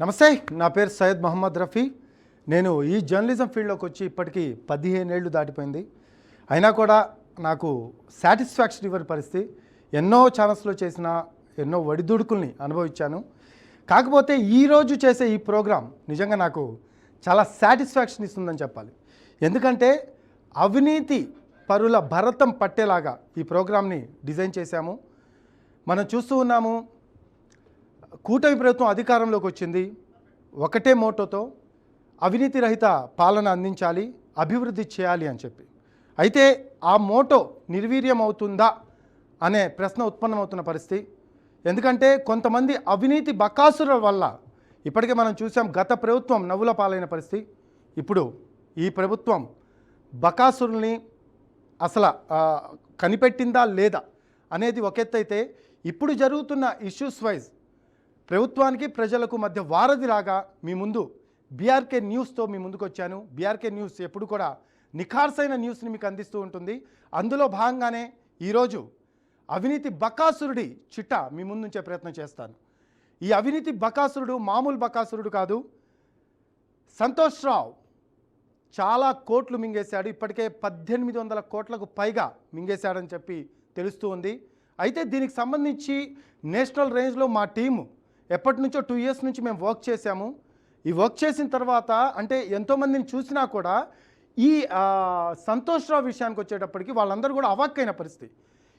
నమస్తే, నా పేరు సయ్యద్ మహమ్మద్ రఫీ. నేను ఈ జర్నలిజం ఫీల్డ్లోకి వచ్చి ఇప్పటికీ 15 ఏళ్ళు దాటిపోయింది. అయినా కూడా నాకు సాటిస్ఫాక్షన్ ఇవ్వని పరిస్థితి. ఎన్నో ఛానల్స్లో చేసిన ఎన్నో ఒడిదుడుకుల్ని అనుభవించాను. కాకపోతే ఈరోజు చేసే ఈ ప్రోగ్రాం నిజంగా నాకు చాలా సాటిస్ఫాక్షన్ ఇస్తుందని చెప్పాలి. ఎందుకంటే అవినీతి పరుల భరతం పట్టేలాగా ఈ ప్రోగ్రాంని డిజైన్ చేశాము. మనం చూస్తూ ఉన్నాము, కూటమి ప్రభుత్వం అధికారంలోకి వచ్చింది ఒకటే మోటోతో అవినీతి రహిత పాలన అందించాలి, అభివృద్ధి చేయాలి అని చెప్పి. అయితే ఆ మోటో నిర్వీర్యం అవుతుందా అనే ప్రశ్న ఉత్పన్నమవుతున్న పరిస్థితి. ఎందుకంటే కొంతమంది అవినీతి బకాసురుల వల్ల ఇప్పటికే మనం చూసాం, గత ప్రభుత్వం నవ్వుల పాలైన పరిస్థితి. ఇప్పుడు ఈ ప్రభుత్వం బకాసురుల్ని అసలు కనిపెట్టిందా లేదా అనేది ఒక ఎత్తు అయితే, ఇప్పుడు జరుగుతున్న ఇష్యూస్ వైజ్ ప్రభుత్వానికి ప్రజలకు మధ్య వారధిలాగా మీ ముందు బీఆర్కే న్యూస్తో మీ ముందుకు వచ్చాను. బీఆర్కే న్యూస్ ఎప్పుడు కూడా నిఖార్సైన న్యూస్ని మీకు అందిస్తూ ఉంటుంది. అందులో భాగంగానే ఈరోజు అవినీతి బకాసురుడి చిట్టా మీ ముందు ఉంచే ప్రయత్నం చేస్తాను. ఈ అవినీతి బకాసురుడు మామూలు బకాసురుడు కాదు. సంతోష్ రావు చాలా కోట్లు మింగేశాడు. ఇప్పటికే 1800 కోట్లకు పైగా మింగేశాడని చెప్పి తెలుస్తూ ఉంది. అయితే దీనికి సంబంధించి నేషనల్ రేంజ్లో మా టీము ఎప్పటి నుంచో 2 years నుంచి మేము వర్క్ చేశాము. ఈ వర్క్ చేసిన తర్వాత అంటే ఎంతోమందిని చూసినా కూడా ఈ సంతోష్ రావు విషయానికి వచ్చేటప్పటికి వాళ్ళందరూ కూడా అవాక్కైన పరిస్థితి.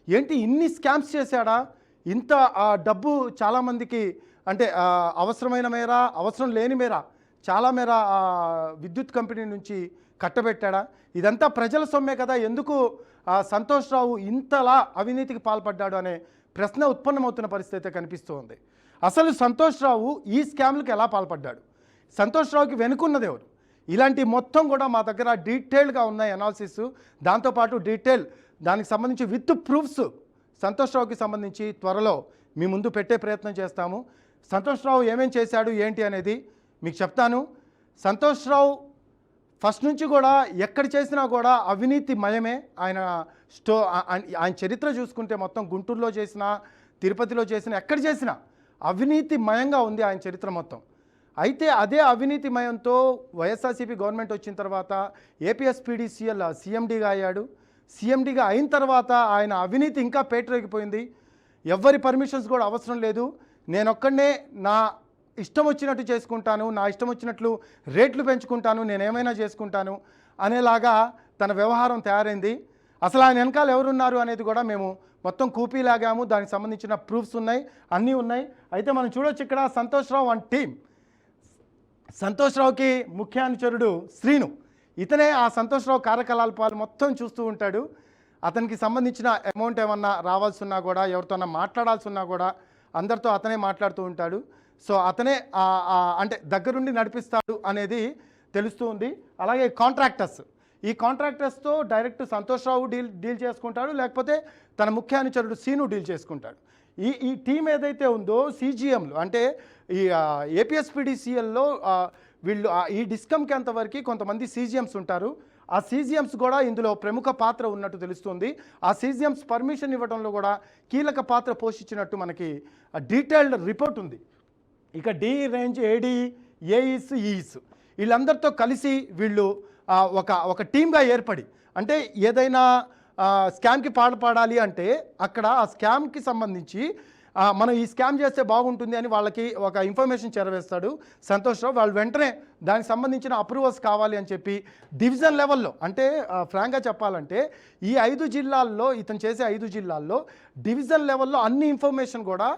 ఏంటి ఇన్ని స్కామ్స్ చేశాడా, ఇంత డబ్బు చాలామందికి అంటే అవసరమైన మేర అవసరం లేని మేర చాలా మేర విద్యుత్ కంపెనీ నుంచి కట్టబెట్టాడా? ఇదంతా ప్రజల సొమ్మే కదా, ఎందుకు సంతోష్ రావు ఇంతలా అవినీతికి పాల్పడ్డాడు అనే ప్రశ్న ఉత్పన్నమవుతున్న పరిస్థితి అయితే కనిపిస్తూ ఉంది. అసలు సంతోష్ రావు ఈ స్కామ్లకు ఎలా పాల్పడ్డాడు, సంతోష్ రావుకి వెనుకున్నది ఎవరు, ఇలాంటి మొత్తం కూడా మా దగ్గర డీటెయిల్గా ఉన్నాయి అనాలిసిస్. దాంతోపాటు దానికి సంబంధించి విత్ ప్రూఫ్స్ సంతోష్ రావుకి సంబంధించి త్వరలో మీ ముందు పెట్టే ప్రయత్నం చేస్తాము. సంతోష్ రావు ఏమేం చేశాడు ఏంటి అనేది మీకు చెప్తాను. సంతోష్ రావు ఫస్ట్ నుంచి కూడా ఎక్కడ చేసినా కూడా అవినీతి మయమే. ఆయన చరిత్ర చూసుకుంటే మొత్తం గుంటూరులో చేసిన, తిరుపతిలో చేసిన, ఎక్కడ చేసినా అవినీతి మయంగా ఉంది ఆయన చరిత్ర మొత్తం. అయితే అదే అవినీతి మయంతో వైఎస్ఆర్సీపీ గవర్నమెంట్ వచ్చిన తర్వాత ఏపీఎస్పీడీసీఎల్ సీఎండీగా అయ్యాడు. సీఎండీగా అయిన తర్వాత ఆయన అవినీతి ఇంకా పేటరేగిపోయింది. ఎవ్వరి పర్మిషన్స్ కూడా అవసరం లేదు, నేనొక్కడనే నా ఇష్టం వచ్చినట్టు చేసుకుంటాను, నా ఇష్టం వచ్చినట్లు రేట్లు పెంచుకుంటాను, నేనేమైనా చేసుకుంటాను అనేలాగా తన వ్యవహారం తయారైంది. అసలు ఆయన వెనకాల ఎవరున్నారు అనేది కూడా మేము మొత్తం కూపీలాగాము. దానికి సంబంధించిన ప్రూఫ్స్ ఉన్నాయి, అన్నీ ఉన్నాయి. అయితే మనం చూడొచ్చు ఇక్కడ సంతోష్ రావు అండ్ టీం. సంతోష్ రావుకి ముఖ్య అనుచరుడు శ్రీను, ఇతనే ఆ సంతోష్ రావు కార్యకలాపాలు మొత్తం చూస్తూ ఉంటాడు. అతనికి సంబంధించిన అమౌంట్ ఏమన్నా రావాల్సి ఉన్నా కూడా, ఎవరితోన్నా మాట్లాడాల్సి ఉన్నా కూడా అందరితో అతనే మాట్లాడుతూ ఉంటాడు. సో అతనే అంటే దగ్గరుండి నడిపిస్తాడు అనేది తెలుస్తూ ఉంది. అలాగే ఈ కాంట్రాక్టర్స్తో డైరెక్ట్ సంతోష్ రావు డీల్ చేసుకుంటాడు, లేకపోతే తన ముఖ్య అనుచరుడు సీను డీల్ చేసుకుంటాడు. ఈ టీం ఏదైతే ఉందో సీజీఎంలు అంటే ఈ ఏపీఎస్పీడీసీఎల్లో వీళ్ళు ఈ డిస్కమ్కి అంతవరకు కొంతమంది సీజీఎంస్ ఉంటారు. ఆ సీజీఎంస్ కూడా ఇందులో ప్రముఖ పాత్ర ఉన్నట్టు తెలుస్తుంది. ఆ సీజీఎంస్ పర్మిషన్ ఇవ్వడంలో కూడా కీలక పాత్ర పోషించినట్టు మనకి డీటెయిల్డ్ రిపోర్ట్ ఉంది. ఇక డి రేంజ్, ఏడీ, ఏఈస్, ఈఈస్ వీళ్ళందరితో కలిసి వీళ్ళు ఒక టీమ్గా ఏర్పడి, అంటే ఏదైనా స్కామ్కి పాల్పడాలి అంటే అక్కడ ఆ స్కామ్కి సంబంధించి మనం ఈ స్కామ్ చేస్తే బాగుంటుంది అని వాళ్ళకి ఒక ఇన్ఫర్మేషన్ చేరవేస్తాడు సంతోష్ రావు. వాళ్ళు వెంటనే దానికి సంబంధించిన అప్రూవల్స్ కావాలి అని చెప్పి డివిజన్ లెవెల్లో, అంటే ఫ్రాంక్గా చెప్పాలంటే ఈ 5 జిల్లాల్లో ఇతను చేసే 5 జిల్లాల్లో డివిజన్ లెవెల్లో అన్ని ఇన్ఫర్మేషన్ కూడా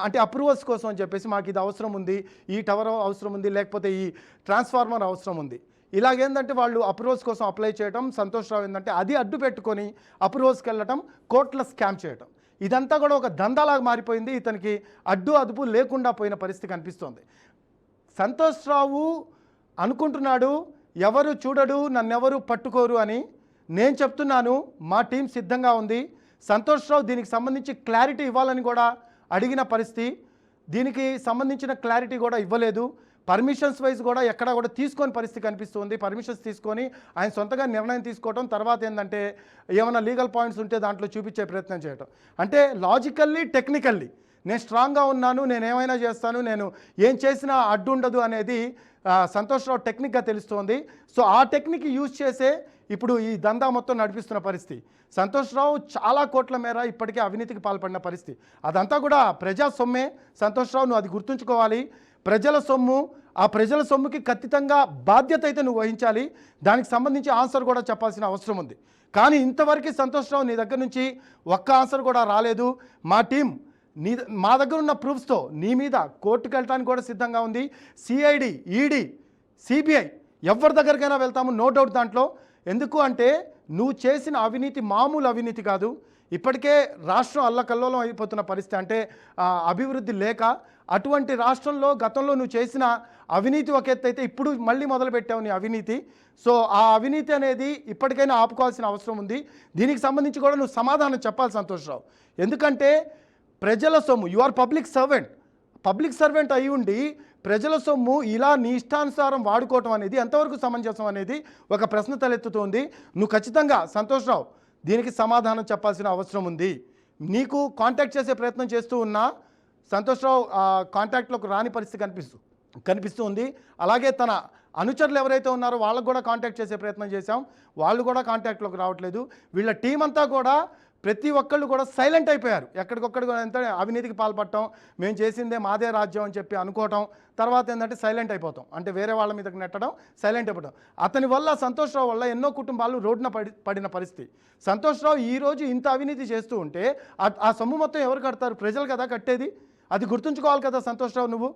అంటే అప్రూవల్స్ కోసం అని చెప్పేసి, మాకు ఇది అవసరం ఉంది, ఈ టవర్ అవసరం ఉంది, లేకపోతే ఈ ట్రాన్స్ఫార్మర్ అవసరం ఉంది, ఇలాగేందంటే వాళ్ళు అప్రూవల్స్ కోసం అప్లై చేయడం. సంతోష్ రావు ఏంటంటే అది అడ్డు పెట్టుకొని అప్రూవల్స్కి వెళ్ళటం, కోట్ల స్కామ్ చేయటం, ఇదంతా కూడా ఒక దందాలాగా మారిపోయింది. ఇతనికి అడ్డు అదుపు లేకుండా పోయిన పరిస్థితి కనిపిస్తోంది. సంతోష్ రావు అనుకుంటున్నాడు ఎవరు చూడడు, నన్నెవరు పట్టుకోరు అని. నేను చెప్తున్నాను, మా టీం సిద్ధంగా ఉంది. సంతోష్ రావు దీనికి సంబంధించి క్లారిటీ ఇవ్వాలని కూడా అడిగిన పరిస్థితి, దీనికి సంబంధించిన క్లారిటీ కూడా ఇవ్వలేదు. పర్మిషన్స్ వైజ్ కూడా ఎక్కడా కూడా తీసుకొని పరిస్థితి కనిపిస్తుంది. పర్మిషన్స్ తీసుకొని ఆయన సొంతగా నిర్ణయం తీసుకోవడం, తర్వాత ఏంటంటే ఏమైనా లీగల్ పాయింట్స్ ఉంటే దాంట్లో చూపించే ప్రయత్నం చేయడం. అంటే లాజికల్లీ టెక్నికల్లీ నేను స్ట్రాంగ్గా ఉన్నాను, నేను ఏమైనా చేస్తాను, నేను ఏం చేసినా అడ్డు ఉండదు అనేది సంతోష్ రావు టెక్నిక్గా తెలుస్తోంది. సో ఆ టెక్నిక్ యూజ్ చేసే ఇప్పుడు ఈ దందా మొత్తం నడిపిస్తున్న పరిస్థితి. సంతోష్ రావు చాలా కోట్ల మేర ఇప్పటికే అవినీతికి పాల్పడిన పరిస్థితి. అదంతా కూడా ప్రజా సొమ్మే. సంతోష్ రావు నువ్వు అది గుర్తుంచుకోవాలి. ప్రజల సొమ్ము, ఆ ప్రజల సొమ్ముకి ఖచ్చితంగా బాధ్యత అయితే నువ్వు వహించాలి. దానికి సంబంధించి ఆన్సర్ కూడా చెప్పాల్సిన అవసరం ఉంది. కానీ ఇంతవరకు సంతోష్ రావు నీ దగ్గర నుంచి ఒక్క ఆన్సర్ కూడా రాలేదు. మా టీం మా దగ్గర ఉన్న ప్రూఫ్స్తో నీ మీద కోర్టుకు వెళ్ళడానికి కూడా సిద్ధంగా ఉంది. సిఐడి, ఈడీ, సిబిఐ ఎవరి దగ్గరికైనా వెళ్తాము, నో డౌట్ దాంట్లో. ఎందుకు అంటే నువ్వు చేసిన అవినీతి మామూలు అవినీతి కాదు. ఇప్పటికే రాష్ట్రం అల్లకల్లోలం అయిపోతున్న పరిస్థితి, అంటే అభివృద్ధి లేక. అటువంటి రాష్ట్రంలో గతంలో నువ్వు చేసిన అవినీతి ఒక ఎత్తు అయితే, ఇప్పుడు మళ్ళీ మొదలుపెట్టావు నీ అవినీతి. సో ఆ అవినీతి అనేది ఇప్పటికైనా ఆపుకోవాల్సిన అవసరం ఉంది. దీనికి సంబంధించి కూడా నువ్వు సమాధానం చెప్పాలి సంతోష్ రావు. ఎందుకంటే ప్రజల సొమ్ము, యు ఆర్ పబ్లిక్ సర్వెంట్ అయి ఉండి ప్రజల సొమ్ము ఇలా నీ ఇష్టానుసారం వాడుకోవటం అనేది ఎంతవరకు సమంజసం అనేది ఒక ప్రశ్న తలెత్తుతోంది. నువ్వు ఖచ్చితంగా సంతోష్ రావు దీనికి సమాధానం చెప్పాల్సిన అవసరం ఉంది. నీకు కాంటాక్ట్ చేసే ప్రయత్నం చేస్తూ ఉన్నా సంతోష్ రావు కాంటాక్ట్లోకి రాని పరిస్థితి కనిపిస్తూ ఉంది. అలాగే తన అనుచరులు ఎవరైతే ఉన్నారో వాళ్ళకు కూడా కాంటాక్ట్ చేసే ప్రయత్నం చేశాం, వాళ్ళు కూడా కాంటాక్ట్లోకి రావట్లేదు. వీళ్ళ టీం అంతా కూడా ప్రతి ఒక్కళ్ళు కూడా సైలెంట్ అయిపోయారు. ఎక్కడికొక్కడికి ఎంత అవినీతికి పాల్పడటం, మేము చేసిందే మాదే రాజ్యం అని చెప్పి అనుకోవటం, తర్వాత ఏంటంటే సైలెంట్ అయిపోతాం, అంటే వేరే వాళ్ళ మీదకి నెట్టడం, సైలెంట్ అయిపోవడం. అతని వల్ల, సంతోష్ రావు వల్ల ఎన్నో కుటుంబాలు రోడ్డున పడిన పరిస్థితి. సంతోష్ రావు ఈరోజు ఇంత అవినీతి చేస్తూ ఉంటే ఆ సొమ్ము మొత్తం ఎవరు కడతారు? ప్రజలు కదా కట్టేది. అది గుర్తుంచుకోవాలి కదా సంతోష్ రావు. నువ్వు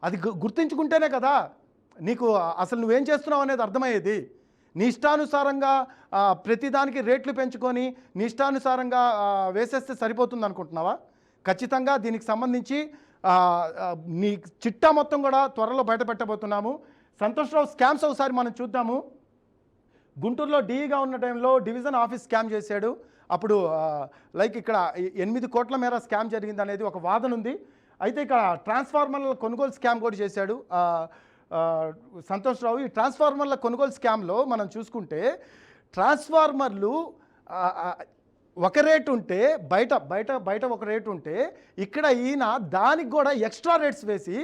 అది గుర్తుంచుకుంటేనే కదా నీకు అసలు నువ్వేం చేస్తున్నావు అనేది అర్థమయ్యేది. నీ ఇష్టానుసారంగా ప్రతిదానికి రేట్లు పెంచుకొని నీ ఇష్టానుసారంగా వేసేస్తే సరిపోతుంది అనుకుంటున్నావా? ఖచ్చితంగా దీనికి సంబంధించి నీ చిట్టా మొత్తం కూడా త్వరలో బయటపెట్టబోతున్నాము. సంతోష్ రావు స్కామ్స్ ఒకసారి మనం చూద్దాము. గుంటూరులో డీఈగా ఉన్న టైంలో డివిజన్ ఆఫీస్ స్కామ్ చేశాడు. అప్పుడు లైక్ ఇక్కడ 8 కోట్ల మేర స్కామ్ జరిగింది అనేది ఒక వాదన ఉంది. అయితే ఇక్కడ ట్రాన్స్ఫార్మర్ల కొనుగోలు స్కామ్ కూడా చేశాడు సంతోష్ రావు. ఈ ట్రాన్స్ఫార్మర్ల కొనుగోలు స్కామ్లో మనం చూసుకుంటే ట్రాన్స్ఫార్మర్లు ఒక రేటు ఉంటే బయట ఒక రేటు ఉంటే ఇక్కడ ఈయన దానికి కూడా ఎక్స్ట్రా రేట్స్ వేసి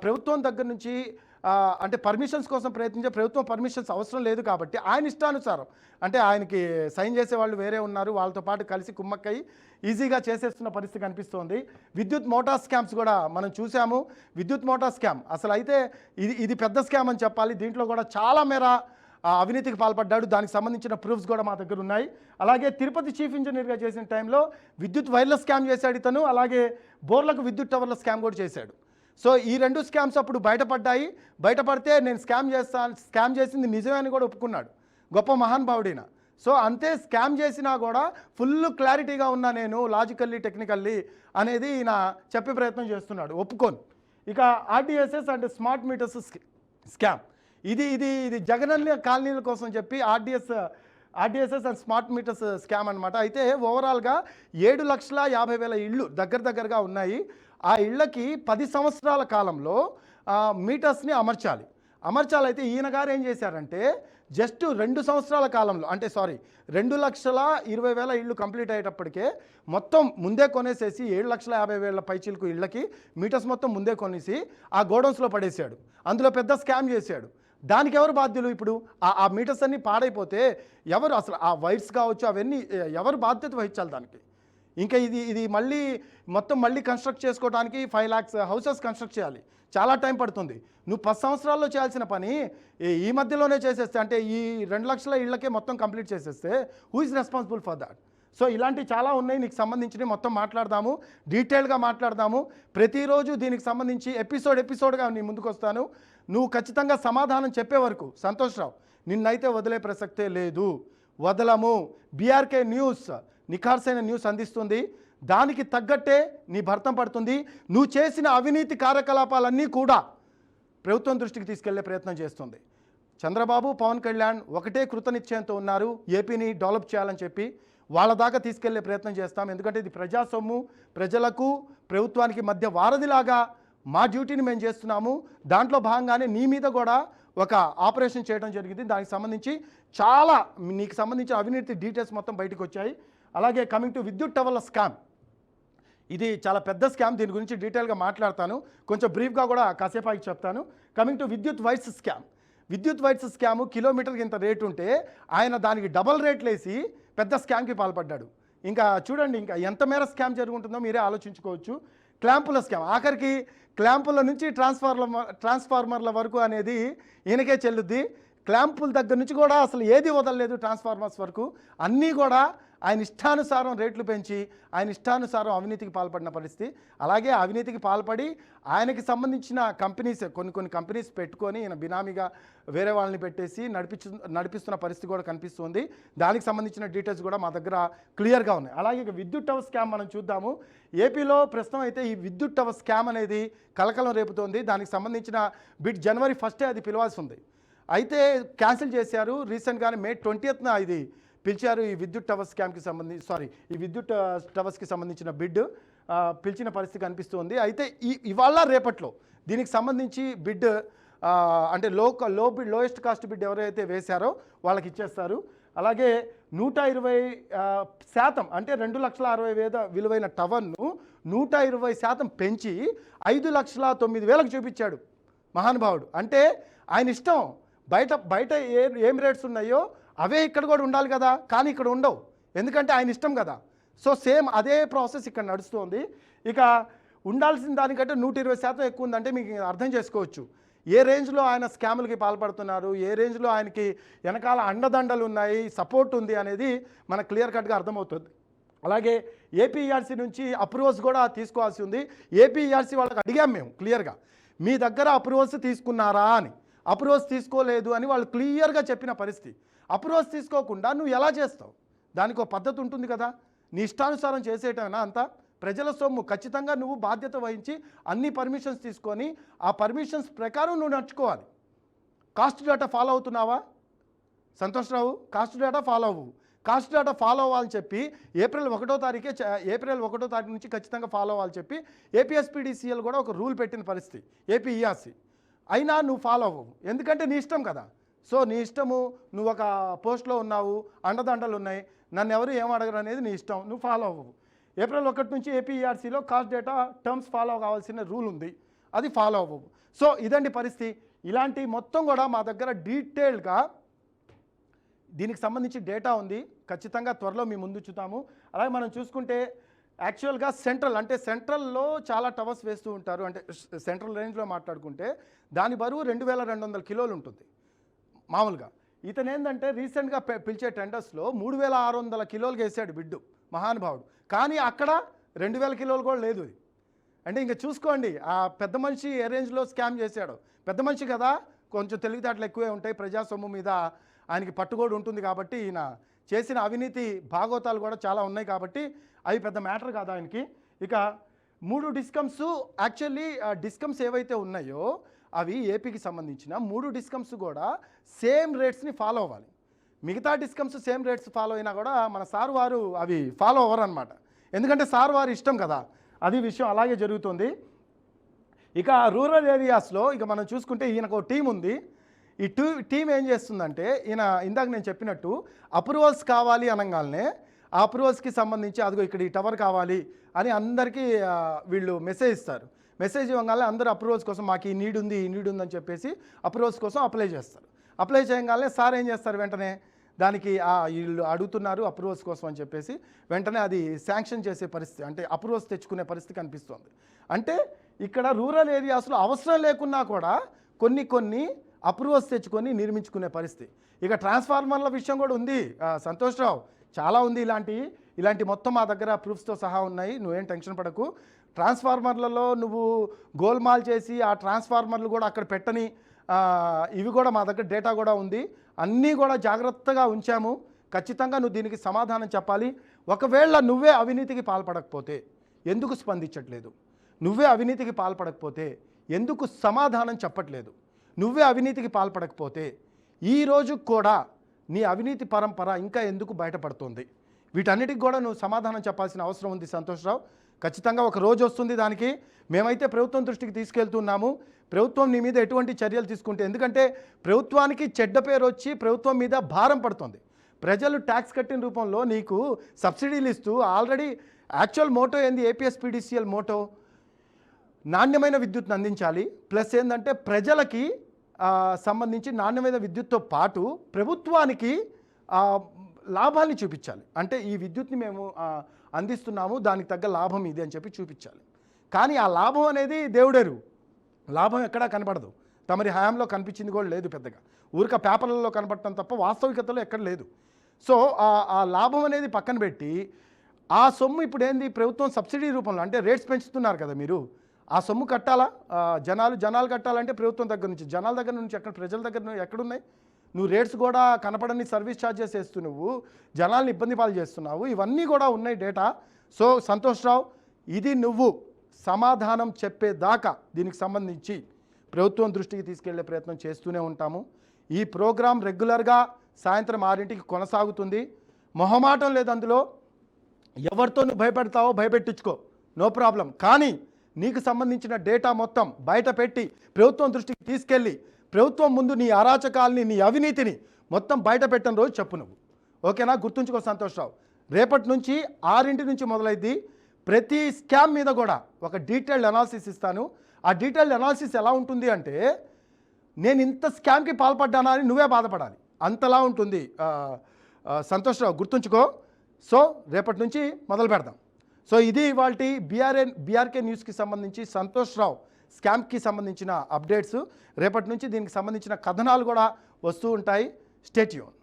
ప్రభుత్వం దగ్గర నుంచి అంటే పర్మిషన్స్ కోసం ప్రయత్నించే, ప్రభుత్వం పర్మిషన్స్ అవసరం లేదు కాబట్టి ఆయన ఇష్టానుసారం, అంటే ఆయనకి సైన్ చేసే వాళ్ళు వేరే ఉన్నారు, వాళ్ళతో పాటు కలిసి కుమ్మక్కై ఈజీగా చేసేస్తున్న పరిస్థితి కనిపిస్తోంది. విద్యుత్ మోటార్ స్కామ్స్ కూడా మనం చూసాము. విద్యుత్ మోటార్ స్కామ్ అసలు అయితే ఇది పెద్ద స్కామ్ అని చెప్పాలి. దీంట్లో కూడా చాలా మేర అవినీతికి పాల్పడ్డాడు. దానికి సంబంధించిన ప్రూఫ్స్ కూడా మా దగ్గర ఉన్నాయి. అలాగే తిరుపతి చీఫ్ ఇంజనీర్గా చేసిన టైంలో విద్యుత్ వైర్లెస్ స్కామ్ చేశాడు ఇతను. అలాగే బోర్లకు విద్యుత్ టవర్ల స్కామ్ కూడా చేశాడు. సో ఈ 2 స్కామ్స్ అప్పుడు బయటపడ్డాయి. బయటపడితే నేను స్కామ్ చేసింది నిజమే అని కూడా ఒప్పుకున్నాడు, గొప్ప మహానుభావుడిన. సో అంతే, స్కామ్ చేసినా కూడా ఫుల్ క్లారిటీగా ఉన్నా నేను లాజికల్లీ టెక్నికల్లీ అనేది ఈయన చెప్పే ప్రయత్నం చేస్తున్నాడు, ఒప్పుకోను. ఇక RDSS and smart meters scam, ఇది జగనన్న కాలనీల కోసం చెప్పి RDSS and smart meters scam అనమాట. అయితే ఓవరాల్గా 7,50,000 ఇళ్ళు దగ్గరగా ఉన్నాయి. ఆ ఇళ్ళకి 10 సంవత్సరాల కాలంలో మీటర్స్ని అమర్చాలి. అయితే ఈయన గారు ఏం చేశారంటే జస్ట్ 2 సంవత్సరాల కాలంలో, అంటే 2,20,000 ఇళ్ళు కంప్లీట్ అయ్యేటప్పటికే మొత్తం ముందే కొనేసేసి 7,50,000 పైచీలకు ఇళ్ళకి మీటర్స్ మొత్తం ముందే కొనేసి ఆ గోడౌన్స్లో పడేశాడు. అందులో పెద్ద స్కామ్ చేశాడు. దానికి ఎవరు బాధ్యులు? ఇప్పుడు ఆ మీటర్స్ అన్నీ పాడైపోతే ఎవరు అసలు ఆ వైర్స్ కావచ్చు అవన్నీ ఎవరు బాధ్యత వహించాలి దానికి? ఇంకా ఇది మళ్ళీ కన్స్ట్రక్ట్ చేసుకోవడానికి 5 lakhs హౌసెస్ కన్స్ట్రక్ట్ చేయాలి, చాలా టైం పడుతుంది. నువ్వు 10 సంవత్సరాల్లో చేయాల్సిన పని ఈ మధ్యలోనే చేసేస్తే, అంటే ఈ 2 లక్షల ఇళ్ళకే మొత్తం కంప్లీట్ చేసేస్తే who is responsible for that? So ఇలాంటివి చాలా ఉన్నాయి. నీకు సంబంధించి మొత్తం మాట్లాడదాము, డీటెయిల్గా మాట్లాడదాము. ప్రతిరోజు దీనికి సంబంధించి ఎపిసోడ్గా నీ ముందుకు వస్తాను. నువ్వు ఖచ్చితంగా సమాధానం చెప్పే వరకు సంతోష్ రావు నిన్నైతే వదిలే ప్రసక్తే లేదు, వదలము. బీఆర్కే న్యూస్ నిఖార్సైన న్యూస్ అందిస్తుంది, దానికి తగ్గట్టే నీ భర్తం పడుతుంది. నువ్వు చేసిన అవినీతి కార్యకలాపాలన్నీ కూడా ప్రభుత్వం దృష్టికి తీసుకెళ్లే ప్రయత్నం చేస్తుంది. చంద్రబాబు, పవన్ కళ్యాణ్ ఒకటే కృతనిశ్చయంతో ఉన్నారు, ఏపీని డెవలప్ చేయాలని చెప్పి. వాళ్ళ దాకా తీసుకెళ్లే ప్రయత్నం చేస్తాం. ఎందుకంటే ఇది ప్రజా సొమ్ము, ప్రజలకు ప్రభుత్వానికి మధ్య వారధిలాగా మా డ్యూటీని మేము చేస్తున్నాము. దాంట్లో భాగంగానే నీ మీద కూడా ఒక ఆపరేషన్ చేయడం జరిగింది. దానికి సంబంధించి చాలా నీకు సంబంధించిన అవినీతి డీటెయిల్స్ మొత్తం బయటకు వచ్చాయి. అలాగే కమింగ్ టు విద్యుత్ టవర్ల స్కామ్, ఇది చాలా పెద్ద స్కామ్. దీని గురించి డీటెయిల్గా మాట్లాడతాను, కొంచెం బ్రీఫ్గా కూడా కాసేపు ఆగి చెప్తాను. కమింగ్ టు విద్యుత్ వైర్స్ స్కామ్. విద్యుత్ వైర్స్ స్కాము కిలోమీటర్కి ఇంత రేటు ఉంటే ఆయన దానికి డబల్ రేట్లు వేసి పెద్ద స్కామ్కి పాల్పడ్డాడు. ఇంకా చూడండి, ఇంకా ఎంత మేర స్కామ్ జరుగుతుందో మీరే ఆలోచించుకోవచ్చు. క్లాంపుల స్కామ్, ఆఖరికి క్లాంపుల నుంచి ట్రాన్స్ఫార్మర్ల వరకు అనేది ఈయనకే చెల్లుద్ది. క్లాంపుల దగ్గర నుంచి కూడా అసలు ఏది వదలలేదు, ట్రాన్స్ఫార్మర్స్ వరకు అన్నీ కూడా ఆయన ఇష్టానుసారం రేట్లు పెంచి ఆయన ఇష్టానుసారం అవినీతికి పాల్పడిన పరిస్థితి. అలాగే అవినీతికి పాల్పడి ఆయనకి సంబంధించిన కంపెనీస్ కొన్ని కంపెనీస్ పెట్టుకొని ఈయన బినామీగా వేరే వాళ్ళని పెట్టేసి నడిపిస్తున్న పరిస్థితి కూడా కనిపిస్తుంది. దానికి సంబంధించిన డీటెయిల్స్ కూడా మా దగ్గర క్లియర్గా ఉన్నాయి. అలాగే ఇక విద్యుత్ టవర్ స్కామ్ మనం చూద్దాము. ఏపీలో ప్రస్తుతం అయితే ఈ విద్యుత్ టవర్ స్కామ్ అనేది కలకలం రేపుతోంది. దానికి సంబంధించిన బిడ్ జనవరి 1 అది పిలవాల్సి ఉంది, అయితే క్యాన్సిల్ చేశారు. రీసెంట్గానే May 20న ఇది పిలిచారు. ఈ విద్యుత్ టవర్ స్కామ్కి సంబంధించి ఈ విద్యుత్ టవర్స్కి సంబంధించిన బిడ్ పిలిచిన పరిస్థితి కనిపిస్తుంది. అయితే ఇవాళ రేపట్లో దీనికి సంబంధించి బిడ్ అంటే లోయెస్ట్ కాస్ట్ బిడ్ ఎవరైతే వేశారో వాళ్ళకి ఇచ్చేస్తారు. అలాగే 120% అంటే 2,60,000 విలువైన టవర్ను 120% పెంచి 5,09,000 చూపించాడు మహానుభావుడు. అంటే ఆయన ఇష్టం. బయట ఏం రేట్స్ ఉన్నాయో అవే ఇక్కడ కూడా ఉండాలి కదా, కానీ ఇక్కడ ఉండవు, ఎందుకంటే ఆయన ఇష్టం కదా. సో సేమ్ అదే ప్రాసెస్ ఇక్కడ నడుస్తుంది. ఇక ఉండాల్సిన దానికంటే 120% ఎక్కువ ఉందంటే మీకు అర్థం చేసుకోవచ్చు ఏ రేంజ్లో ఆయన స్కాములకి పాల్పడుతున్నారు, ఏ రేంజ్లో ఆయనకి వెనకాల అండదండలు ఉన్నాయి, సపోర్ట్ ఉంది అనేది మనకు క్లియర్ కట్గా అర్థమవుతుంది. అలాగే ఏపీఈఆర్సీ నుంచి అప్రూవల్స్ కూడా తీసుకోవాల్సి ఉంది. ఏపీఈఆర్సీ వాళ్ళకి అడిగాం మేము క్లియర్గా, మీ దగ్గర అప్రూవల్స్ తీసుకున్నారా అని. అప్రూవల్స్ తీసుకోలేదు అని వాళ్ళు క్లియర్గా చెప్పిన పరిస్థితి. అప్రూవల్స్ తీసుకోకుండా నువ్వు ఎలా చేస్తావు? దానికి ఒక పద్ధతి ఉంటుంది కదా. నీ ఇష్టానుసారం చేసేటైనా అంతా ప్రజల సొమ్ము, ఖచ్చితంగా నువ్వు బాధ్యత వహించి అన్ని పర్మిషన్స్ తీసుకొని ఆ పర్మిషన్స్ ప్రకారం నువ్వు నడుచుకోవాలి. కాస్ట్ డేటా ఫాలో అవుతున్నావా సంతోష్రావు? కాస్ట్ డేటా ఫాలో అవ్వు. కాస్ట్ డేటా ఫాలో అవ్వాలని చెప్పి ఏప్రిల్ 1వ తారీఖు నుంచి ఖచ్చితంగా ఫాలో అవ్వాలని చెప్పి ఏపీఎస్పీడీసీఎల్ కూడా ఒక రూల్ పెట్టిన పరిస్థితి, ఏపీఈఆర్సీ. అయినా నువ్వు ఫాలో అవ్వవు, ఎందుకంటే నీ ఇష్టం కదా. సో నీ ఇష్టము, నువ్వు ఒక పోస్ట్లో ఉన్నావు, అండదండలు ఉన్నాయి, నన్ను ఎవరు ఏం అడగరు అనేది నీ ఇష్టం, నువ్వు ఫాలో అవ్వవు. ఏప్రిల్ 1 నుంచి ఏపీఈఆర్సీలో కాస్ట్ డేటా టర్మ్స్ ఫాలో కావాల్సిన రూల్ ఉంది, అది ఫాలో అవ్వవు. సో ఇదండి పరిస్థితి. ఇలాంటి మొత్తం కూడా మా దగ్గర డీటెయిల్డ్గా దీనికి సంబంధించి డేటా ఉంది, ఖచ్చితంగా త్వరలో మీ ముందు చూద్దాము. అలాగే మనం చూసుకుంటే యాక్చువల్గా సెంట్రల్లో చాలా టవర్స్ వేస్తూ ఉంటారు. అంటే సెంట్రల్ రేంజ్లో మాట్లాడుకుంటే దాని బరువు 2,200 కిలోలు ఉంటుంది మామూలుగా. ఇతను ఏంటంటే రీసెంట్గా పిలిచే టెండర్స్లో 3,600 కిలోలు వేసాడు బిడ్డు మహానుభావుడు, కానీ అక్కడ 2,000 కిలోలు కూడా లేదు. అంటే ఇంకా చూసుకోండి ఆ పెద్ద మనిషి ఏ రేంజ్లో స్కామ్ చేశాడో. పెద్ద మనిషి కదా, కొంచెం తెలివితేటలు ఎక్కువే ఉంటాయి, ప్రజా సొమ్ము మీద ఆయనకి పట్టుకోడు ఉంటుంది కాబట్టి ఈయన చేసిన అవినీతి భాగోతాలు కూడా చాలా ఉన్నాయి కాబట్టి అవి పెద్ద మ్యాటర్ కాదు ఆయనకి. ఇక 3 డిస్కమ్స్, యాక్చువల్లీ డిస్కమ్స్ ఏవైతే ఉన్నాయో అవి ఏపీకి సంబంధించిన 3 డిస్కమ్స్ కూడా సేమ్ రేట్స్ని ఫాలో అవ్వాలి. మిగతా డిస్కమ్స్ సేమ్ రేట్స్ ఫాలో అయినా కూడా మన సార్ వారు అవి ఫాలో అవ్వరు అనమాట, ఎందుకంటే సార్ వారి ఇష్టం కదా, అది విషయం అలాగే జరుగుతుంది. ఇక రూరల్ ఏరియాస్లో ఇక మనం చూసుకుంటే ఈయనకు ఒక టీం ఉంది. ఈ టీం ఏం చేస్తుందంటే, ఈయన ఇందాక నేను చెప్పినట్టు అప్రూవల్స్ కావాలి అనగానే ఆ అప్రూవల్స్కి సంబంధించి అదిగో ఇక్కడ ఈ టవర్ కావాలి అని అందరికీ వీళ్ళు మెసేజ్ ఇస్తారు. మెసేజ్ ఇవ్వగానే అందరూ అప్రూవల్స్ కోసం మాకు ఈ నీడ్ ఉంది అని చెప్పేసి అప్రూవల్స్ కోసం అప్లై చేస్తారు. అప్లై చేయగానే సార్ ఏం చేస్తారు, వెంటనే దానికి వీళ్ళు అడుగుతున్నారు అప్రూవల్స్ కోసం అని చెప్పేసి వెంటనే అది శాంక్షన్ చేసే పరిస్థితి, అంటే అప్రూవల్స్ తెచ్చుకునే పరిస్థితి కనిపిస్తుంది. అంటే ఇక్కడ రూరల్ ఏరియాస్లో అవసరం లేకున్నా కూడా కొన్ని అప్రూవల్స్ తెచ్చుకొని నిర్మించుకునే పరిస్థితి. ఇక ట్రాన్స్ఫార్మర్ల విషయం కూడా ఉంది సంతోష్రావు, చాలా ఉంది. ఇలాంటి మొత్తం మా దగ్గర ప్రూఫ్స్తో సహా ఉన్నాయి, నువ్వేం టెన్షన్ పడకు. ట్రాన్స్ఫార్మర్లలో నువ్వు గోల్మాల్ చేసి ఆ ట్రాన్స్ఫార్మర్లు కూడా అక్కడ పెట్టని ఇవి కూడా మా దగ్గర డేటా కూడా ఉంది, అన్నీ కూడా జాగ్రత్తగా ఉంచాము. ఖచ్చితంగా నువ్వు దీనికి సమాధానం చెప్పాలి. ఒకవేళ నువ్వే అవినీతికి పాల్పడకపోతే ఎందుకు స్పందించట్లేదు? నువ్వే అవినీతికి పాల్పడకపోతే ఎందుకు సమాధానం చెప్పట్లేదు? నువ్వే అవినీతికి పాల్పడకపోతే ఈరోజు కూడా నీ అవినీతి పరంపర ఇంకా ఎందుకు బయటపడుతుంది? వీటన్నిటికి కూడా నువ్వు సమాధానం చెప్పాల్సిన అవసరం ఉంది సంతోష్రావు. ఖచ్చితంగా ఒక రోజు వస్తుంది, దానికి మేమైతే ప్రభుత్వం దృష్టికి తీసుకెళ్తున్నాము. ప్రభుత్వం నీ మీద ఎటువంటి చర్యలు తీసుకుంటే, ఎందుకంటే ప్రభుత్వానికి చెడ్డ పేరు వచ్చి ప్రభుత్వం మీద భారం పడుతుంది. ప్రజలు ట్యాక్స్ కట్టిన రూపంలో నీకు సబ్సిడీలు ఇస్తూ ఆల్రెడీ యాక్చువల్ మోటో ఏంది, ఏపీఎస్పీడీసీఎల్ మోటో నాణ్యమైన విద్యుత్ని అందించాలి, ప్లస్ ఏంటంటే ప్రజలకి సంబంధించి నాణ్యమైన విద్యుత్తో పాటు ప్రభుత్వానికి లాభాన్ని చూపించాలి. అంటే ఈ విద్యుత్ని మేము అందిస్తున్నాము, దానికి తగ్గ లాభం ఇది అని చెప్పి చూపించాలి. కానీ ఆ లాభం అనేది దేవుడెరు, లాభం ఎక్కడా కనపడదు. తమరి హయాంలో కనిపించింది కూడా లేదు పెద్దగా, ఊరిక పేపర్లలో కనపడటం తప్ప వాస్తవికతలో ఎక్కడ లేదు. సో ఆ లాభం అనేది పక్కన పెట్టి ఆ సొమ్ము ఇప్పుడు ఏంది, ప్రభుత్వం సబ్సిడీ రూపంలో అంటే రేట్స్ పెంచుతున్నారు కదా మీరు, ఆ సొమ్ము కట్టాలా, జనాలు కట్టాలంటే ప్రభుత్వం దగ్గర నుంచి, జనాల దగ్గర నుంచి ఎక్కడ, ప్రజల దగ్గర ఎక్కడున్నాయి? నువ్వు రేట్స్ కూడా కనపడని సర్వీస్ ఛార్జెస్ వేస్తూ నువ్వు జనాల్ని ఇబ్బంది పాలు చేస్తున్నావు. ఇవన్నీ కూడా ఉన్నాయి డేటా. సో సంతోష్ రావు, ఇది నువ్వు సమాధానం చెప్పేదాకా దీనికి సంబంధించి ప్రభుత్వం దృష్టికి తీసుకెళ్లే ప్రయత్నం చేస్తూనే ఉంటాము. ఈ ప్రోగ్రాం రెగ్యులర్గా సాయంత్రం 6ంటికి కొనసాగుతుంది. మొహమాటం లేదు అందులో, ఎవరితో నువ్వు భయపెడతావో భయపెట్టించుకో, నో ప్రాబ్లం. కానీ నీకు సంబంధించిన డేటా మొత్తం బయట పెట్టి ప్రభుత్వం దృష్టికి తీసుకెళ్ళి ప్రభుత్వం ముందు నీ అరాచకాల్ని, నీ అవినీతిని మొత్తం బయట పెట్టిన రోజు చెప్పు నువ్వు, ఓకేనా? గుర్తుంచుకో సంతోష్ రావు. రేపటి నుంచి 6 నుంచి మొదలైద్ది. ప్రతి స్కామ్ మీద కూడా ఒక డీటెయిల్డ్ అనాలిసిస్ ఇస్తాను. ఆ డీటెయిల్డ్ అనాలిసిస్ ఎలా ఉంటుంది అంటే, నేను ఇంత స్కామ్కి పాల్పడ్డానా అని నువ్వే బాధపడాలి, అంతలా ఉంటుంది సంతోష్ రావు, గుర్తుంచుకో. సో రేపటి నుంచి మొదలు పెడదాం. సో ఇది ఇవాళ బీఆర్కే న్యూస్కి సంబంధించి సంతోష్ రావు స్కామ్కి సంబంధించిన అప్డేట్స్. రేపటి నుంచి దీనికి సంబంధించిన కథనాలు కూడా వస్తూ ఉంటాయి. Stay tune.